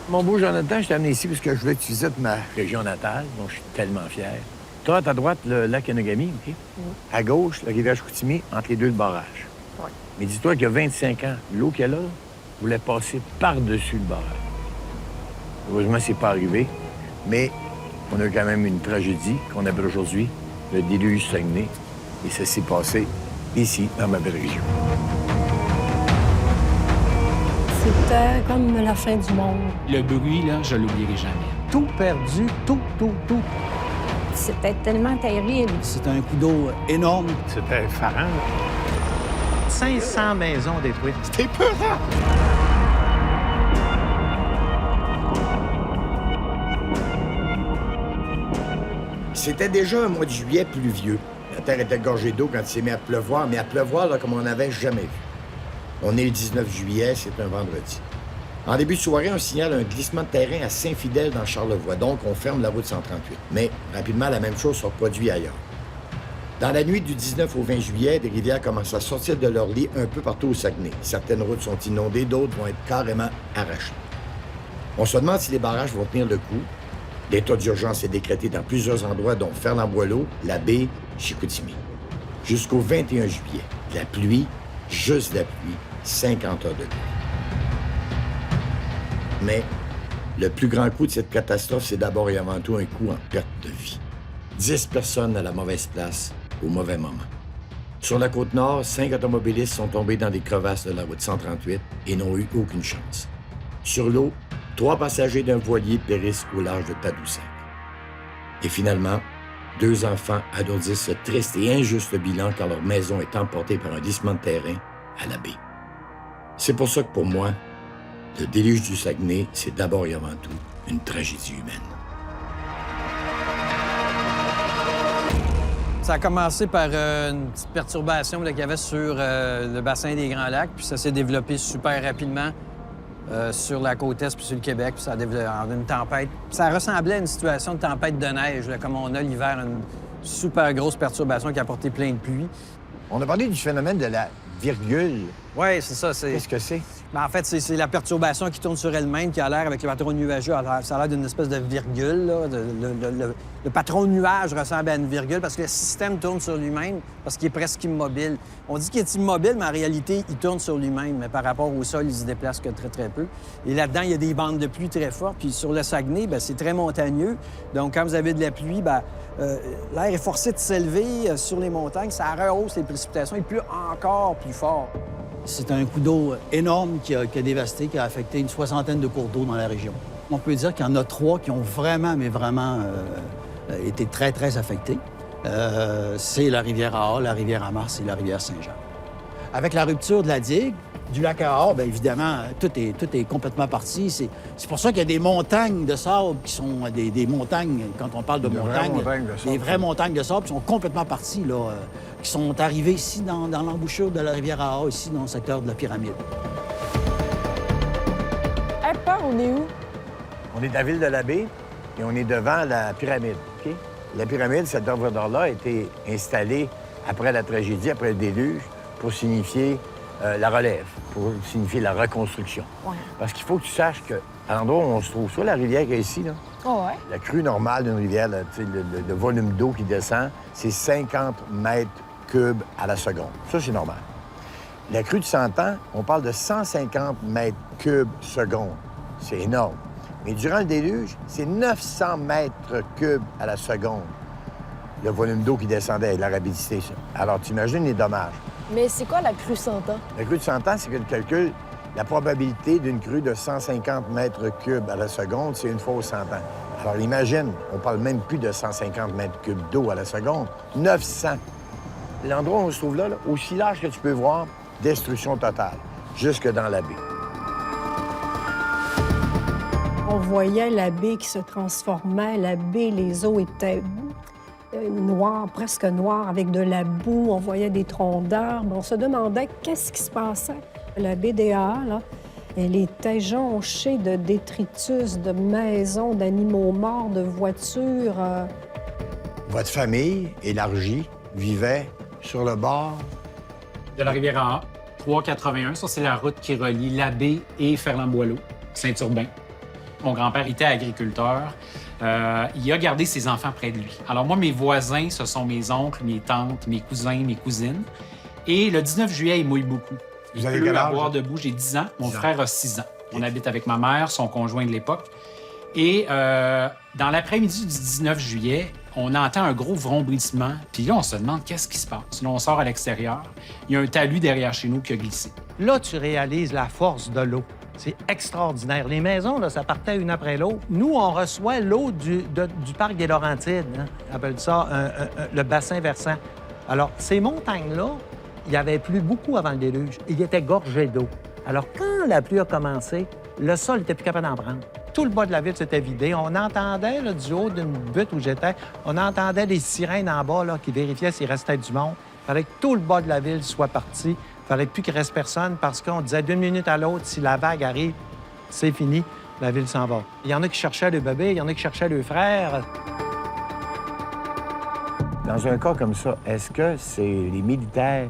Mon beau Jonathan, je t'ai amené ici parce que je voulais que tu visites ma région natale, dont je suis tellement fier. Toi, à ta droite, le lac Anagami, OK? À gauche, la rivière Chicoutimi, entre les deux, le barrage. Ouais. Mais dis-toi qu'il y a 25 ans, l'eau qu'elle a voulait passer par-dessus le barrage. Heureusement, c'est pas arrivé, mais on a quand même une tragédie qu'on appelle aujourd'hui le déluge Saguenay. Et ça s'est passé ici, dans ma belle région. C'était comme la fin du monde. Le bruit, là, je l'oublierai jamais. Tout perdu, tout. C'était tellement terrible. C'est un coup d'eau énorme. C'était effarant. 500 maisons détruites. C'était peurant! C'était déjà un mois de juillet pluvieux. La terre était gorgée d'eau quand il s'est mis à pleuvoir, mais à pleuvoir là, comme on n'avait jamais vu. On est le 19 juillet, c'est un vendredi. En début de soirée, on signale un glissement de terrain à Saint-Fidèle dans Charlevoix, donc on ferme la route 138. Mais rapidement, la même chose se reproduit ailleurs. Dans la nuit du 19 au 20 juillet, des rivières commencent à sortir de leur lit un peu partout au Saguenay. Certaines routes sont inondées, d'autres vont être carrément arrachées. On se demande si les barrages vont tenir le coup. L'état d'urgence est décrété dans plusieurs endroits, dont Ferland-Boileau, la baie, Chicoutimi. Jusqu'au 21 juillet, la pluie, juste la pluie, 50 heures de pluie. Mais le plus grand coup de cette catastrophe, c'est d'abord et avant tout un coup en perte de vie. 10 personnes à la mauvaise place, au mauvais moment. Sur la côte nord, 5 automobilistes sont tombés dans des crevasses de la route 138 et n'ont eu aucune chance. Sur l'eau, 3 passagers d'un voilier périssent au large de Tadoussac. Et finalement, 2 enfants alourdissent ce triste et injuste bilan quand leur maison est emportée par un glissement de terrain à la baie. C'est pour ça que pour moi, le déluge du Saguenay, c'est d'abord et avant tout une tragédie humaine. Ça a commencé par une petite perturbation qu'il y avait sur le bassin des Grands Lacs, puis ça s'est développé super rapidement sur la côte est puis sur le Québec, puis ça a développé en une tempête. Ça ressemblait à une situation de tempête de neige, là, comme on a l'hiver, une super grosse perturbation qui a apporté plein de pluie. On a parlé du phénomène de la virgule. Oui, c'est ça. Qu'est-ce que c'est? Ben, en fait, c'est la perturbation qui tourne sur elle-même, qui a l'air, avec le patron nuageux, ça a l'air d'une espèce de virgule. Là. Le patron de nuage ressemble à une virgule parce que le système tourne sur lui-même, parce qu'il est presque immobile. On dit qu'il est immobile, mais en réalité, il tourne sur lui-même. Mais par rapport au sol, il se déplace que très, très peu. Et là-dedans, il y a des bandes de pluie très fortes. Puis sur le Saguenay, bien, c'est très montagneux. Donc, quand vous avez de la pluie, bien, l'air est forcé de s'élever sur les montagnes. Ça rehausse les précipitations. Il pleut encore plus fort. C'est un coup d'eau énorme qui a dévasté, qui a affecté une 60aine de cours d'eau dans la région. On peut dire qu'il y en a 3 qui ont vraiment, été très, très affectés. C'est la rivière Aha, la rivière Amars et la rivière Saint-Jean. Avec la rupture de la digue, du lac Aha, bien évidemment, tout est complètement parti. C'est pour ça qu'il y a des montagnes de sable qui sont des montagnes, quand on parle de montagnes, des vraies montagnes de sable qui sont complètement parties, là, qui sont arrivées ici dans l'embouchure de la rivière Aha, ici dans le secteur de la pyramide. Hey, peur, on est où? On est dans la ville de la baie et on est devant la pyramide. OK? La pyramide, cette œuvre d'art-là, a été installée après la tragédie, après le déluge, pour signifier la relève, pour signifier la reconstruction. Ouais. Parce qu'il faut que tu saches qu'à l'endroit où on se trouve, soit la rivière qui est ici, là, Oh, ouais. la crue normale d'une rivière, là, le volume d'eau qui descend, c'est 50 mètres cubes à la seconde. Ça, c'est normal. La crue de 100 ans, on parle de 150 mètres cubes seconde. C'est énorme. Mais durant le déluge, c'est 900 mètres cubes à la seconde. Le volume d'eau qui descendait, la rapidité, ça. Alors, tu imagines les dommages. Mais c'est quoi la crue 100 ans? La crue de 100 ans, c'est que le calcul, la probabilité d'une crue de 150 mètres cubes à la seconde, c'est une fois aux 100 ans. Alors, imagine, on parle même plus de 150 mètres cubes d'eau à la seconde, 900. L'endroit où on se trouve là, aussi large que tu peux voir, destruction totale, jusque dans la baie. On voyait la baie qui se transformait. La baie, les eaux étaient noires, presque noires, avec de la boue. On voyait des troncs d'arbres. On se demandait qu'est-ce qui se passait. La baie des Aha, là, elle était jonchée de détritus, de maisons, d'animaux morts, de voitures. Votre famille, élargie, vivait sur le bord. De la rivière Aha, 381, ça, c'est la route qui relie la baie et Ferland-Boileau, Saint-Urbain. Mon grand-père était agriculteur. Il a gardé ses enfants près de lui. Alors moi, mes voisins, ce sont mes oncles, mes tantes, mes cousins, mes cousines. Et le 19 juillet, il mouille beaucoup. Vous avez Il quel pleut à âge? boire debout, j'ai 10 ans. Mon 10 ans. frère a 6 ans. On habite avec ma mère, son conjoint de l'époque. Et dans l'après-midi du 19 juillet, on entend un gros vrombissement. Puis là, on se demande qu'est-ce qui se passe. Là, on sort à l'extérieur. Il y a un talus derrière chez nous qui a glissé. Là, tu réalises la force de l'eau. C'est extraordinaire. Les maisons, là, ça partait une après l'autre. Nous, on reçoit l'eau du parc des Laurentides. Hein? On appelle ça le bassin versant. Alors, ces montagnes-là, il y avait plu beaucoup avant le déluge. Il était gorgé d'eau. Alors, quand la pluie a commencé, le sol n'était plus capable d'en prendre. Tout le bas de la ville s'était vidé. On entendait, là, du haut d'une butte où j'étais, on entendait des sirènes en bas là, qui vérifiaient s'il restait du monde. Il fallait que tout le bas de la ville soit parti. Il fallait plus qu'il reste personne parce qu'on disait d'une minute à l'autre, si la vague arrive, c'est fini, la ville s'en va. Il y en a qui cherchaient le bébé, il y en a qui cherchaient le frère. Dans un cas comme ça, est-ce que c'est les militaires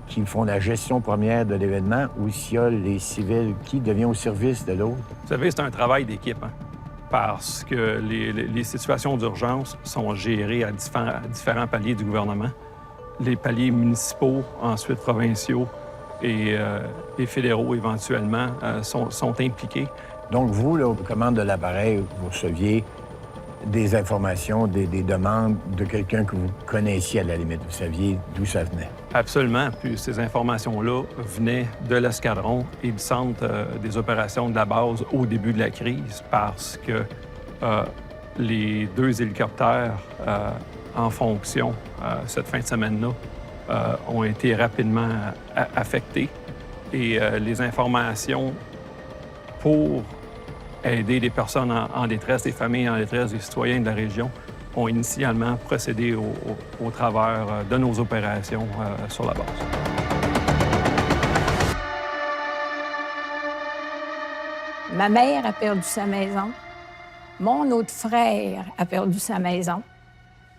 qui font la gestion première de l'événement ou s'il y a les civils qui deviennent au service de l'autre? Vous savez, c'est un travail d'équipe, hein, parce que les situations d'urgence sont gérées à différents paliers du gouvernement. Les paliers municipaux, ensuite provinciaux et fédéraux, éventuellement, sont impliqués. Donc, vous, là, aux commandes de l'appareil, vous receviez des informations, des demandes de quelqu'un que vous connaissiez à la limite. Vous saviez d'où ça venait. Absolument. Puis ces informations-là venaient de l'escadron et du centre des opérations de la base au début de la crise parce que les 2 hélicoptères en fonction cette fin de semaine-là ont été rapidement affectés. Et les informations pour aider les personnes en détresse, les familles en détresse, les citoyens de la région, ont initialement procédé au travers de nos opérations sur la base. Ma mère a perdu sa maison. Mon autre frère a perdu sa maison.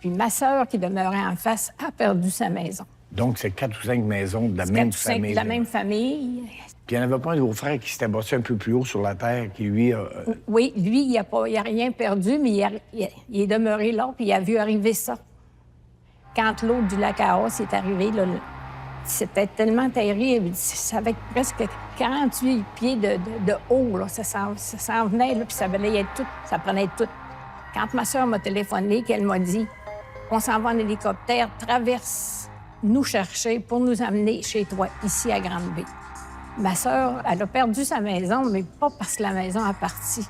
Puis ma sœur, qui demeurait en face, a perdu sa maison. Donc, c'est 4 ou 5 maisons de la C'est même 4 ou 5 famille. de la même famille. Puis il n'y en avait pas un de vos frères qui s'était battu un peu plus haut sur la terre, qui, lui, a... Oui, lui, il a rien perdu, mais il est demeuré là, puis il a vu arriver ça. Quand l'eau du lac Aos est arrivée, là, c'était tellement terrible. Ça avait presque 48 pieds de haut, là. Ça s'en venait, là, puis ça balayait tout, ça prenait tout. Quand ma sœur m'a téléphoné, qu'elle m'a dit « On s'en va en hélicoptère, traverse nous chercher pour nous amener chez toi, ici à Grande-Bay. » Ma sœur, elle a perdu sa maison, mais pas parce que la maison a parti.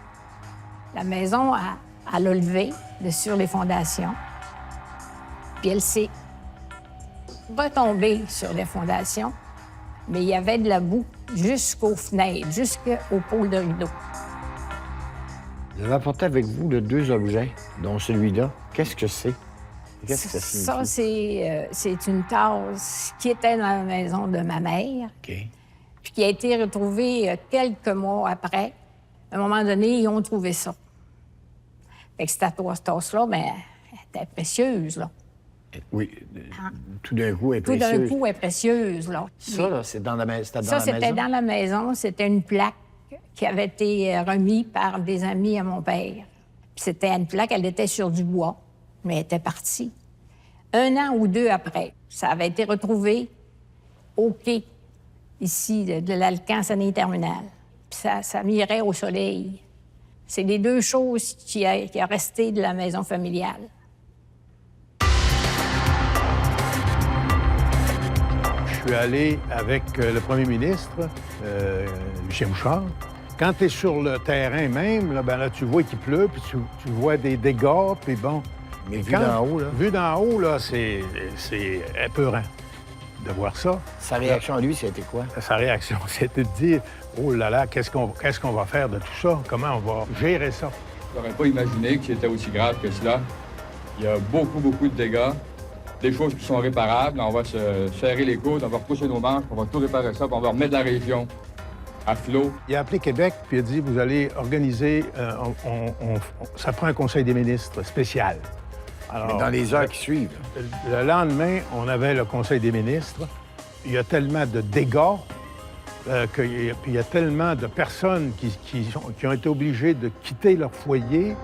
La maison, elle a levé sur les fondations, puis elle s'est retombée sur les fondations, mais il y avait de la boue jusqu'aux fenêtres, jusqu'au pôle de rideau. Vous avez apporté avec vous 2 objets, dont celui-là. Qu'est-ce que c'est? Qu'est-ce que ça signifie? Ça, c'est une tasse qui était dans la maison de ma mère, OK. puis qui a été retrouvée quelques mois après. À un moment donné, ils ont trouvé ça. Fait que cette tasse-là, bien, elle était précieuse, là. Oui, tout d'un coup, elle est Tout d'un précieuse. coup, elle est précieuse, là. Ça, là, c'est dans la, c'était dans Ça, la c'était maison? dans la maison. C'était une plaque qui avait été remise par des amis à mon père. Puis c'était une plaque, elle était sur du bois, mais elle était partie. 1 an ou 2 après, ça avait été retrouvé au quai, ici, de l'Alcan Terminal. Puis ça mirait au soleil. C'est les 2 choses qui a resté de la maison familiale. Je suis allé avec le premier ministre, Lucien Bouchard. Quand tu es sur le terrain même, là, tu vois qu'il pleut, puis tu vois des dégâts, puis bon. Mais vu d'en haut, là? Vu d'en haut, là, c'est épeurant de voir ça. Sa réaction à lui, c'était quoi? Sa réaction, c'était de dire « Oh là là, qu'est-ce qu'on va faire de tout ça? Comment on va gérer ça? » Je n'aurais pas imaginé que c'était aussi grave que cela. Il y a beaucoup de dégâts, des choses qui sont réparables. On va se serrer les coudes, on va repousser nos manches, on va tout réparer ça, puis on va remettre la région à flot. Il a appelé Québec, puis il a dit « Vous allez organiser... ça prend un conseil des ministres spécial. » Alors, Mais dans les heures qui suivent. Le lendemain, on avait le conseil des ministres. Il y a tellement de dégâts Puis il y a tellement de personnes qui ont été obligées de quitter leur foyer